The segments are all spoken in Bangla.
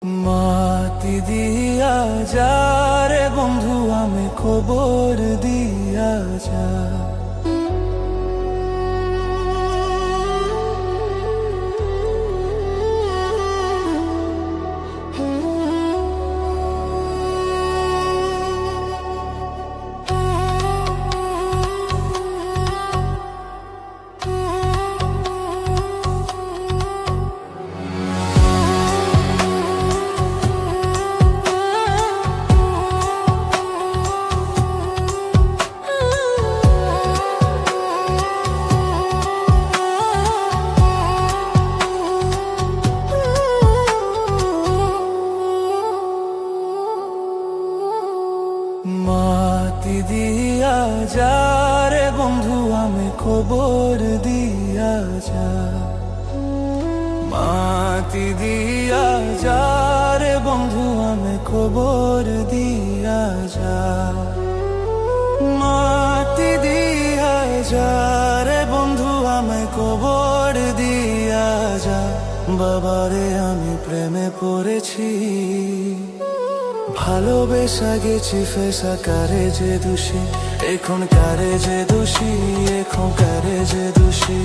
মাটি দিয়া যা রে বন্ধু আমি খবর দিয়া যা। মাটি দিয়া যা রে বন্ধু আমি খবর দিয়া যা। মাটি দিয়া যা রে বন্ধু আমি খবর দিয়া যা। মাটি দিয়া যা রে বন্ধু আমি খবর দিয়া যা। বাবারে আমি প্রেমে পড়েছি, ভালোবেসা গেছি ফেসা কারে যে দোষী, এখন কারে যে দোষী, এখন কারে যে দোষী।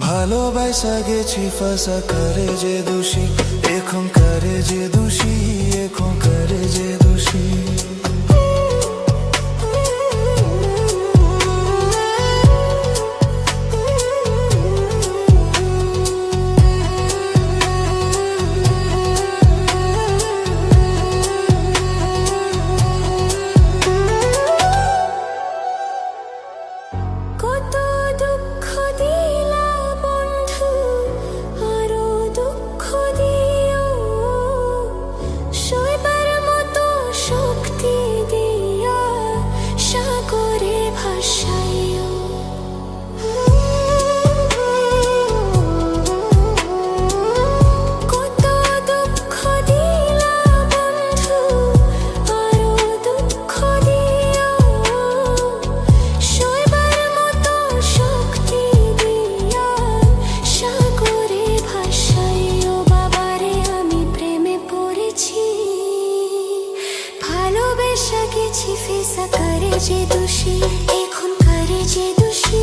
ভালোবাসা গেছি ফাঁসা করে যে দোষী, এখন করে যে দোষী, এখন করে যে দোষী। ভালোবেসা গেছি ফেসা করে যে দোষী, এখন করে যে দোষী।